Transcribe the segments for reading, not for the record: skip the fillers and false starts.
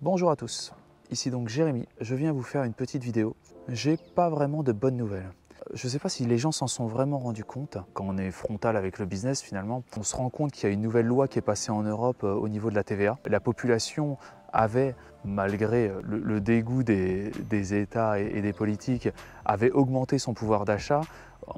Bonjour à tous, ici donc Jérémy, je viens vous faire une petite vidéo. J'ai pas vraiment de bonnes nouvelles. Je ne sais pas si les gens s'en sont vraiment rendus compte. Quand on est frontal avec le business finalement, on se rend compte qu'il y a une nouvelle loi qui est passée en Europe au niveau de la TVA. La population avait, malgré le dégoût des États et des politiques, avait augmenté son pouvoir d'achat.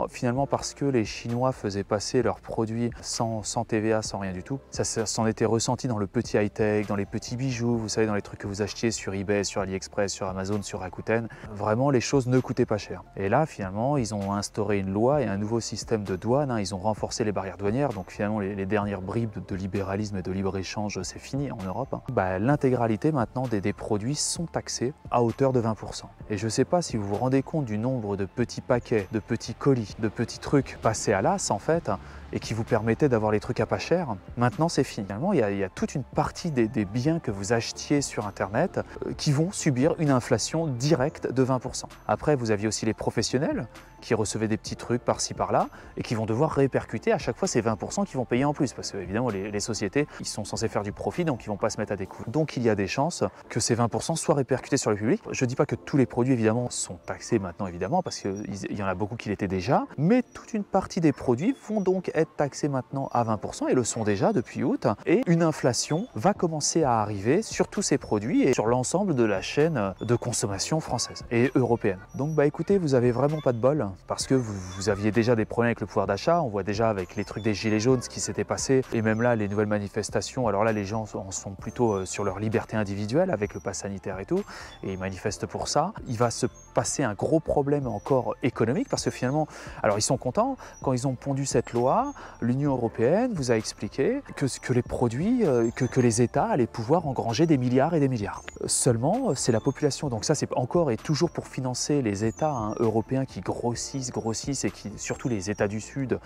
Finalement parce que les Chinois faisaient passer leurs produits sans TVA, sans rien du tout. Ça s'en était ressenti dans le petit high-tech, dans les petits bijoux, vous savez, dans les trucs que vous achetiez sur eBay, sur AliExpress, sur Amazon, sur Rakuten. Vraiment, les choses ne coûtaient pas cher. Et là, finalement, ils ont instauré une loi et un nouveau système de douane. Ils ont renforcé les barrières douanières. Donc finalement, les dernières bribes de libéralisme et de libre-échange, c'est fini en Europe. L'intégralité maintenant des produits sont taxés à hauteur de 20%. Et je ne sais pas si vous vous rendez compte du nombre de petits paquets, de petits colis, de petits trucs passés à l'as en fait, et qui vous permettaient d'avoir les trucs à pas cher. Maintenant c'est fini. Finalement il y a toute une partie des biens que vous achetiez sur internet qui vont subir une inflation directe de 20%. Après vous aviez aussi les professionnels qui recevaient des petits trucs par-ci par-là et qui vont devoir répercuter à chaque fois ces 20% qu'ils vont payer en plus, parce que évidemment les sociétés ils sont censés faire du profit, donc ils vont pas se mettre à des coûts. Donc il y a des chances que ces 20% soient répercutés sur le public. Je dis pas que tous les produits évidemment sont taxés maintenant évidemment, parce qu'il y en a beaucoup qui l'étaient déjà, mais toute une partie des produits vont donc être taxés maintenant à 20% et le sont déjà depuis août, et une inflation va commencer à arriver sur tous ces produits et sur l'ensemble de la chaîne de consommation française et européenne. Donc écoutez, vous avez vraiment pas de bol, parce que vous aviez déjà des problèmes avec le pouvoir d'achat. On voit déjà avec les trucs des gilets jaunes ce qui s'était passé, et même là les nouvelles manifestations. Alors là les gens en sont plutôt sur leur liberté individuelle avec le pass sanitaire et tout, et ils manifestent pour ça. Il va se passer un gros problème encore économique, parce que finalement, alors ils sont contents, quand ils ont pondu cette loi, l'Union européenne vous a expliqué que les produits, que les États allaient pouvoir engranger des milliards et des milliards. Seulement, c'est la population, donc ça c'est encore et toujours pour financer les États européens qui grossissent, et qui, surtout les États du Sud,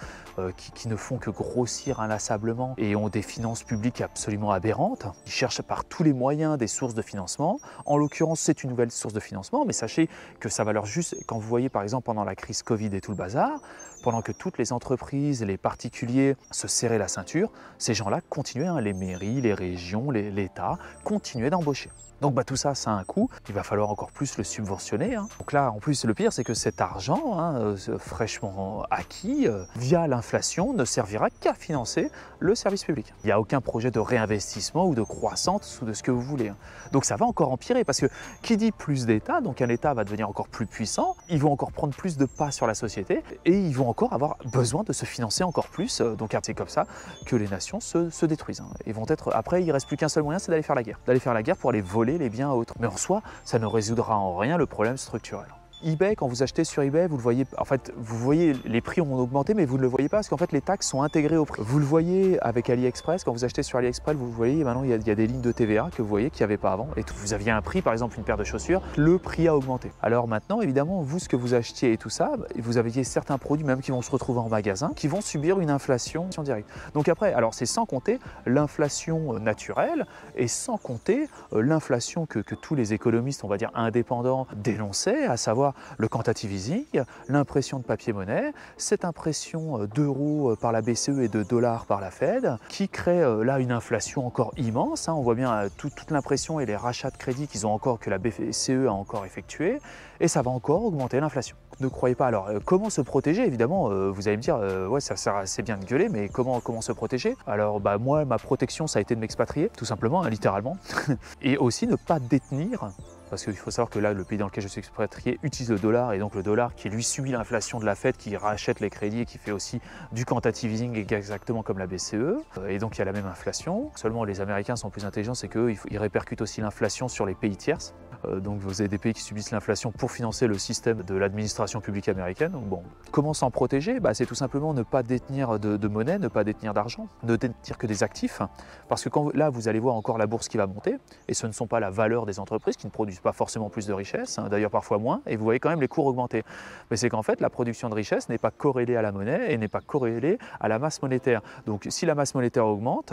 qui ne font que grossir inlassablement et ont des finances publiques absolument aberrantes. Ils cherchent par tous les moyens des sources de financement. En l'occurrence, c'est une nouvelle source de financement, mais sachez que ça va leur juste, quand vous voyez par exemple pendant la crise Covid et tout le bazar, pendant que toutes les entreprises, les particuliers se serraient la ceinture, ces gens-là continuaient, les mairies, les régions, l'État, continuaient d'embaucher. Donc tout ça, ça a un coût, il va falloir encore plus le subventionner. Donc là, en plus, le pire, c'est que cet argent, fraîchement acquis, via l'inflation, ne servira qu'à financer le service public. Il n'y a aucun projet de réinvestissement ou de croissance ou de ce que vous voulez. Donc ça va encore empirer, parce que qui dit plus d'État, donc un État va devenir encore plus puissant, ils vont encore prendre plus de pas sur la société, et ils vont encore avoir besoin de se financer encore plus. Donc c'est comme ça que les nations se détruisent. Et vont être, après, il ne reste plus qu'un seul moyen, c'est d'aller faire la guerre. D'aller faire la guerre pour aller voler les biens à autres. Mais en soi, ça ne résoudra en rien le problème structurel. eBay, quand vous achetez sur eBay, vous le voyez, en fait, vous voyez les prix ont augmenté, mais vous ne le voyez pas parce qu'en fait les taxes sont intégrées au prix. Vous le voyez avec AliExpress, quand vous achetez sur AliExpress, vous voyez maintenant il y a des lignes de TVA que vous voyez qu'il n'y avait pas avant. Et vous aviez un prix, par exemple une paire de chaussures, le prix a augmenté. Alors maintenant, évidemment, vous, ce que vous achetiez et tout ça, vous aviez certains produits même qui vont se retrouver en magasin, qui vont subir une inflation directe. Donc après, alors c'est sans compter l'inflation naturelle et sans compter l'inflation que tous les économistes, on va dire indépendants, dénonçaient, à savoir le quantitative easing, l'impression de papier-monnaie, cette impression d'euros par la BCE et de dollars par la Fed, qui crée là une inflation encore immense. On voit bien toute l'impression et les rachats de crédit que la BCE a encore effectué, et ça va encore augmenter l'inflation. Ne croyez pas. Alors comment se protéger? Évidemment, vous allez me dire, ouais, ça sert assez bien de gueuler, mais comment se protéger? Alors moi, ma protection, ça a été de m'expatrier, tout simplement, littéralement, et aussi ne pas détenir. Parce qu'il faut savoir que là, le pays dans lequel je suis expatrié utilise le dollar, et donc le dollar qui lui subit l'inflation de la Fed, qui rachète les crédits et qui fait aussi du quantitative easing exactement comme la BCE. Et donc il y a la même inflation. Seulement les Américains sont plus intelligents, c'est qu'eux, ils répercutent aussi l'inflation sur les pays tierces. Donc vous avez des pays qui subissent l'inflation pour financer le système de l'administration publique américaine. Donc bon, comment s'en protéger? C'est tout simplement ne pas détenir de monnaie, ne pas détenir d'argent, ne détenir que des actifs. Parce que là, vous allez voir encore la bourse qui va monter, et ce ne sont pas la valeur des entreprises qui ne produisent pas forcément plus de richesse, d'ailleurs parfois moins, et vous voyez quand même les cours augmenter. Mais c'est qu'en fait, la production de richesse n'est pas corrélée à la monnaie et n'est pas corrélée à la masse monétaire. Donc si la masse monétaire augmente,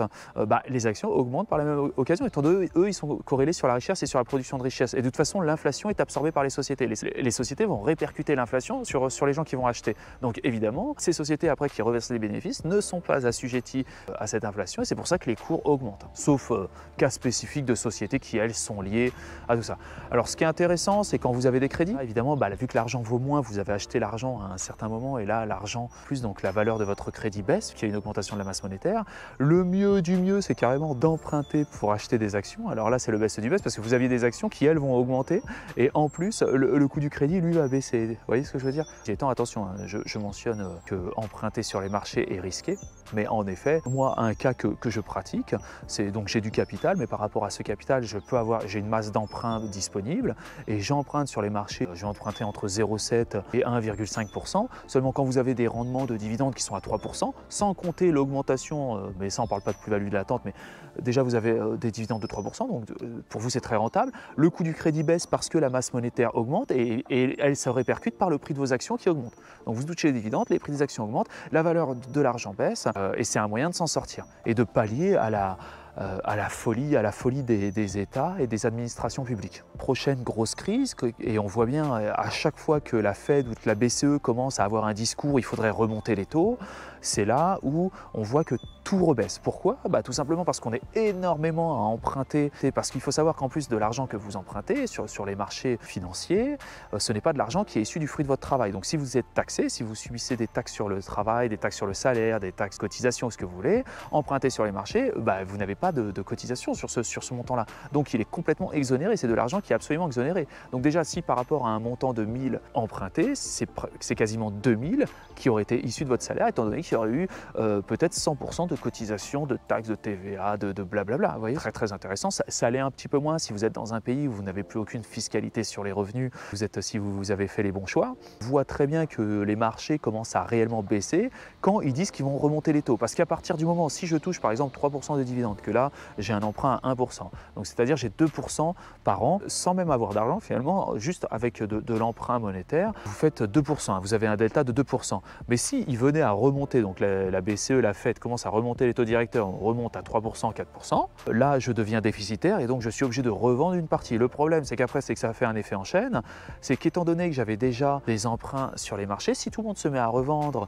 les actions augmentent par la même occasion, étant donné eux, ils sont corrélés sur la richesse et sur la production de richesse. Et de toute façon, l'inflation est absorbée par les sociétés. Les sociétés vont répercuter l'inflation sur les gens qui vont acheter. Donc évidemment, ces sociétés après qui reversent les bénéfices ne sont pas assujetties à cette inflation et c'est pour ça que les cours augmentent. Sauf cas spécifiques de sociétés qui, elles, sont liées à tout ça. Alors ce qui est intéressant, c'est quand vous avez des crédits, évidemment, vu que l'argent vaut moins, vous avez acheté l'argent à un certain moment et là, l'argent plus, donc la valeur de votre crédit baisse, qu'il y a une augmentation de la masse monétaire. Le mieux du mieux, c'est carrément d'emprunter pour acheter des actions. Alors là, c'est le best du best parce que vous aviez des actions qui, elles, vont augmenter et en plus, le coût du crédit, lui, va baisser. Vous voyez ce que je veux dire? Attention, hein, je mentionne que emprunter sur les marchés est risqué, mais en effet, moi, un cas que je pratique, c'est donc j'ai du capital, mais par rapport à ce capital, j'ai une masse d'emprunts disponible et j'emprunte sur les marchés, je vais emprunter entre 0,7 et 1,5%. Seulement quand vous avez des rendements de dividendes qui sont à 3%, sans compter l'augmentation, mais ça on ne parle pas de plus-value latente, mais déjà vous avez des dividendes de 3%, donc pour vous c'est très rentable. Le coût du crédit baisse parce que la masse monétaire augmente et elle se répercute par le prix de vos actions qui augmente. Donc vous touchez les dividendes, les prix des actions augmentent, la valeur de l'argent baisse et c'est un moyen de s'en sortir et de pallier à la folie des États et des administrations publiques. Prochaine grosse crise, et on voit bien à chaque fois que la Fed ou que la BCE commence à avoir un discours, il faudrait remonter les taux, c'est là où on voit que tout rebaisse. Pourquoi? Tout simplement parce qu'on est énormément à emprunter, parce qu'il faut savoir qu'en plus de l'argent que vous empruntez sur les marchés financiers, ce n'est pas de l'argent qui est issu du fruit de votre travail. Donc si vous êtes taxé, si vous subissez des taxes sur le travail, des taxes sur le salaire, des taxes cotisations, ce que vous voulez, emprunter sur les marchés, vous n'avez pas de cotisation sur ce montant-là. Donc il est complètement exonéré, c'est de l'argent qui est absolument exonéré. Donc déjà, si par rapport à un montant de 1000 emprunté, c'est quasiment 2000 qui auraient été issus de votre salaire, étant donné qu'il y aurait eu peut-être 100% de cotisation, de taxes, de TVA, de blablabla. Vous voyez, très très intéressant. Ça l'est un petit peu moins si vous êtes dans un pays où vous n'avez plus aucune fiscalité sur les revenus, si vous avez fait les bons choix. On voit très bien que les marchés commencent à réellement baisser quand ils disent qu'ils vont remonter les taux. Parce qu'à partir du moment, si je touche par exemple 3% de dividendes, que là j'ai un emprunt à 1%, donc c'est-à-dire j'ai 2% par an, sans même avoir d'argent finalement, juste avec de l'emprunt monétaire, vous faites 2%, vous avez un delta de 2%. Mais si ils venaient à remonter, donc la BCE, la Fed commence à remonter les taux directeurs, on remonte à 3%, 4%, là je deviens déficitaire et donc je suis obligé de revendre une partie. Le problème c'est qu'après c'est que ça fait un effet en chaîne, c'est qu'étant donné que j'avais déjà des emprunts sur les marchés, si tout le monde se met à revendre,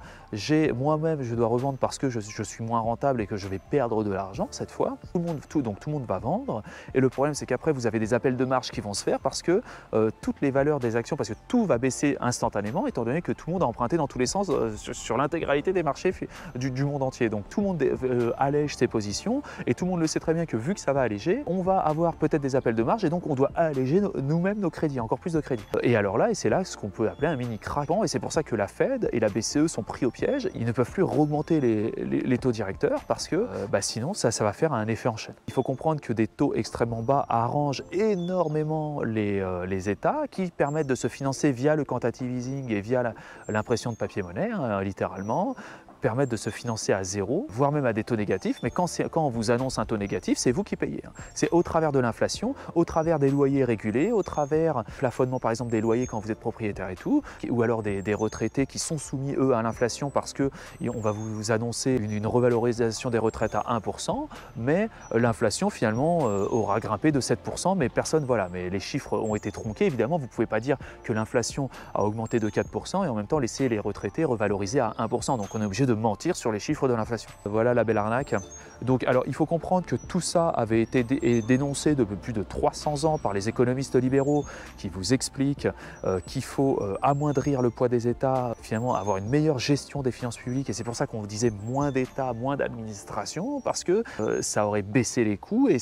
moi-même je dois revendre parce que je suis moins rentable et que je vais perdre de l'argent cette fois, donc tout le monde va vendre et le problème c'est qu'après vous avez des appels de marge qui vont se faire parce que toutes les valeurs des actions, parce que tout va baisser instantanément étant donné que tout le monde a emprunté dans tous les sens sur l'intégralité des marchés du monde entier. Donc tout le monde allège ses positions et tout le monde le sait très bien que vu que ça va alléger, on va avoir peut-être des appels de marge et donc on doit alléger nous-mêmes nos crédits, encore plus de crédits. Et alors là, et c'est là ce qu'on peut appeler un mini craquement et c'est pour ça que la Fed et la BCE sont pris au piège. Ils ne peuvent plus augmenter les taux directeurs parce que sinon ça va faire un effet en chaîne. Il faut comprendre que des taux extrêmement bas arrangent énormément les États qui permettent de se financer via le quantitative easing et via l'impression de papier-monnaie, littéralement, permettent de se financer à zéro, voire même à des taux négatifs, mais quand on vous annonce un taux négatif, c'est vous qui payez. C'est au travers de l'inflation, au travers des loyers régulés, au travers plafonnement par exemple des loyers quand vous êtes propriétaire et tout, ou alors des retraités qui sont soumis eux à l'inflation parce que on va vous annoncer une revalorisation des retraites à 1%, mais l'inflation finalement aura grimpé de 7%, mais personne, mais les chiffres ont été tronqués, évidemment, vous ne pouvez pas dire que l'inflation a augmenté de 4% et en même temps laisser les retraités revaloriser à 1%, donc on est obligé de mentir sur les chiffres de l'inflation. Voilà la belle arnaque. Donc alors il faut comprendre que tout ça avait été dénoncé depuis plus de 300 ans par les économistes libéraux qui vous expliquent qu'il faut amoindrir le poids des États, finalement avoir une meilleure gestion des finances publiques et c'est pour ça qu'on disait moins d'État, moins d'administration parce que ça aurait baissé les coûts et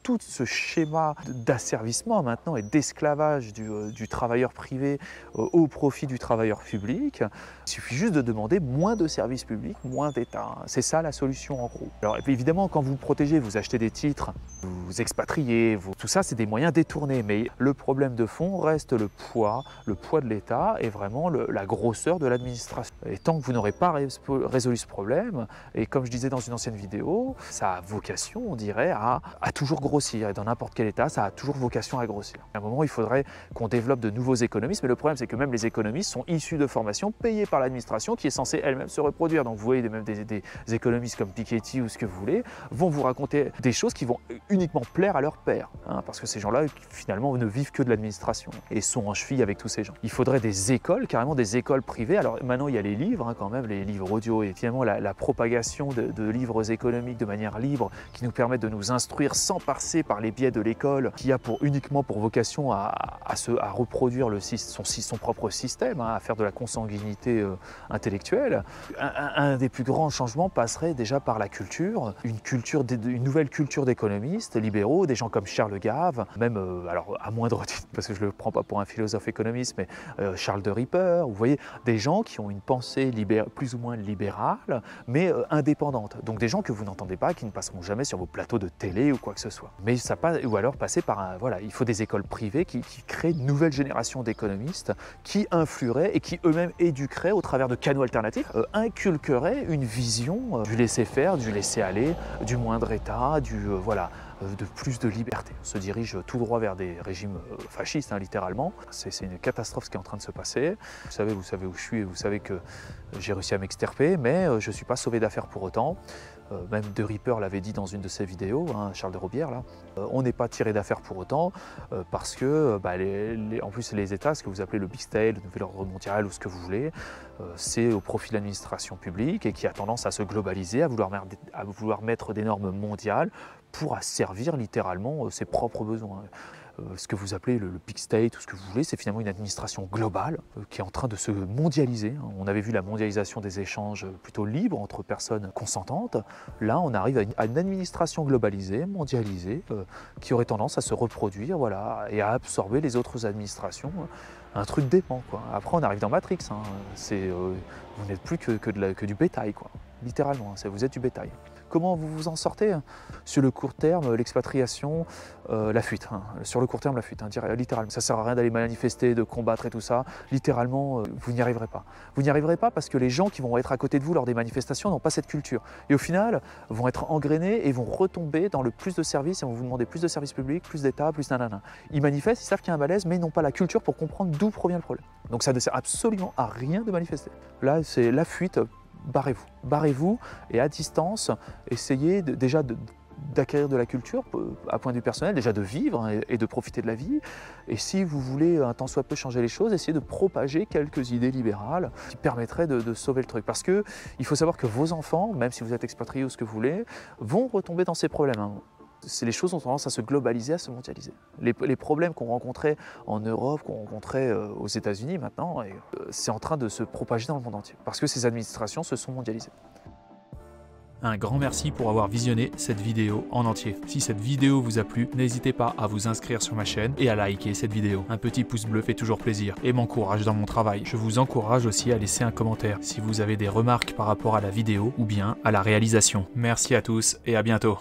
tout ce schéma d'asservissement maintenant et d'esclavage du travailleur privé au profit du travailleur public. Il suffit juste de demander moins de services publics, moins d'État. C'est ça la solution en gros. Alors évidemment, quand vous protégez, vous achetez des titres, vous expatriez, tout ça c'est des moyens détournés. Mais le problème de fond reste le poids de l'État et vraiment la grosseur de l'administration. Et tant que vous n'aurez pas résolu ce problème, et comme je disais dans une ancienne vidéo, ça a vocation, on dirait, à toujours grossir. Et dans n'importe quel État, ça a toujours vocation à grossir. À un moment, il faudrait qu'on développe de nouveaux économistes, mais le problème c'est que même les économistes sont issus de formations payées par l'administration qui est censée elle-même se reproduire. Donc vous voyez même des économistes comme Piketty ou ce que vous voulez, télé vont vous raconter des choses qui vont uniquement plaire à leur père, hein, parce que ces gens-là, finalement, ne vivent que de l'administration et sont en cheville avec tous ces gens. Il faudrait des écoles, carrément des écoles privées. Alors maintenant, il y a les livres, hein, quand même, les livres audio et finalement la propagation de livres économiques de manière libre qui nous permettent de nous instruire sans passer par les biais de l'école, qui a uniquement pour vocation à reproduire son propre système, hein, à faire de la consanguinité intellectuelle. Un des plus grands changements passerait déjà par la culture, une nouvelle culture d'économistes libéraux, des gens comme Charles Gave, même, alors à moindre titre, parce que je ne le prends pas pour un philosophe économiste, mais Charles de Ripper, vous voyez, des gens qui ont une pensée plus ou moins libérale, mais indépendante. Donc des gens que vous n'entendez pas, qui ne passeront jamais sur vos plateaux de télé ou quoi que ce soit. Mais ça passe, ou alors passer par voilà, il faut des écoles privées qui créent une nouvelle génération d'économistes qui influeraient et qui eux-mêmes éduqueraient au travers de canaux alternatifs, inculqueraient une vision du laisser-faire, du laisser-aller, du moindre État, voilà, de plus de liberté. On se dirige tout droit vers des régimes fascistes, hein, littéralement. C'est une catastrophe ce qui est en train de se passer. Vous savez où je suis et vous savez que j'ai réussi à m'extirper, mais je ne suis pas sauvé d'affaires pour autant. Même De Ripper l'avait dit dans une de ses vidéos, hein, Charles de Robière, là. On n'est pas tiré d'affaire pour autant parce que, en plus, les États, ce que vous appelez le Big State, le nouvel ordre mondial ou ce que vous voulez, c'est au profit de l'administration publique et qui a tendance à se globaliser, à vouloir mettre des normes mondiales pour asservir littéralement ses propres besoins. Ce que vous appelez le Big State ou ce que vous voulez, c'est finalement une administration globale qui est en train de se mondialiser. On avait vu la mondialisation des échanges plutôt libres entre personnes consentantes. Là, on arrive à une administration globalisée, mondialisée, qui aurait tendance à se reproduire, voilà, et à absorber les autres administrations. Un truc dément, quoi. Après, on arrive dans Matrix. Hein. Vous n'êtes plus que du bétail, quoi. Littéralement, vous êtes du bétail. Comment vous vous en sortez? Sur le court terme, l'expatriation, la fuite. Hein. Sur le court terme, la fuite, hein, littéralement. Ça ne sert à rien d'aller manifester, de combattre et tout ça. Littéralement, vous n'y arriverez pas. Vous n'y arriverez pas parce que les gens qui vont être à côté de vous lors des manifestations n'ont pas cette culture. Et au final, vont être engrainés et vont retomber dans le plus de services et vont vous demander plus de services publics, plus d'État, plus nanana. Ils manifestent, ils savent qu'il y a un malaise, mais ils n'ont pas la culture pour comprendre d'où provient le problème. Donc ça ne sert absolument à rien de manifester. Là, c'est la fuite. Barrez-vous. Barrez-vous et à distance, essayez déjà d'acquérir de la culture à point de vue personnel, déjà de vivre et de profiter de la vie. Et si vous voulez un tant soit peu changer les choses, essayez de propager quelques idées libérales qui permettraient de sauver le truc. Parce qu'il faut savoir que vos enfants, même si vous êtes expatriés ou ce que vous voulez, vont retomber dans ces problèmes. Hein. Les choses ont tendance à se globaliser, à se mondialiser. Les problèmes qu'on rencontrait en Europe, qu'on rencontrait aux États-Unis maintenant, c'est en train de se propager dans le monde entier. Parce que ces administrations se sont mondialisées. Un grand merci pour avoir visionné cette vidéo en entier. Si cette vidéo vous a plu, n'hésitez pas à vous inscrire sur ma chaîne et à liker cette vidéo. Un petit pouce bleu fait toujours plaisir et m'encourage dans mon travail. Je vous encourage aussi à laisser un commentaire si vous avez des remarques par rapport à la vidéo ou bien à la réalisation. Merci à tous et à bientôt.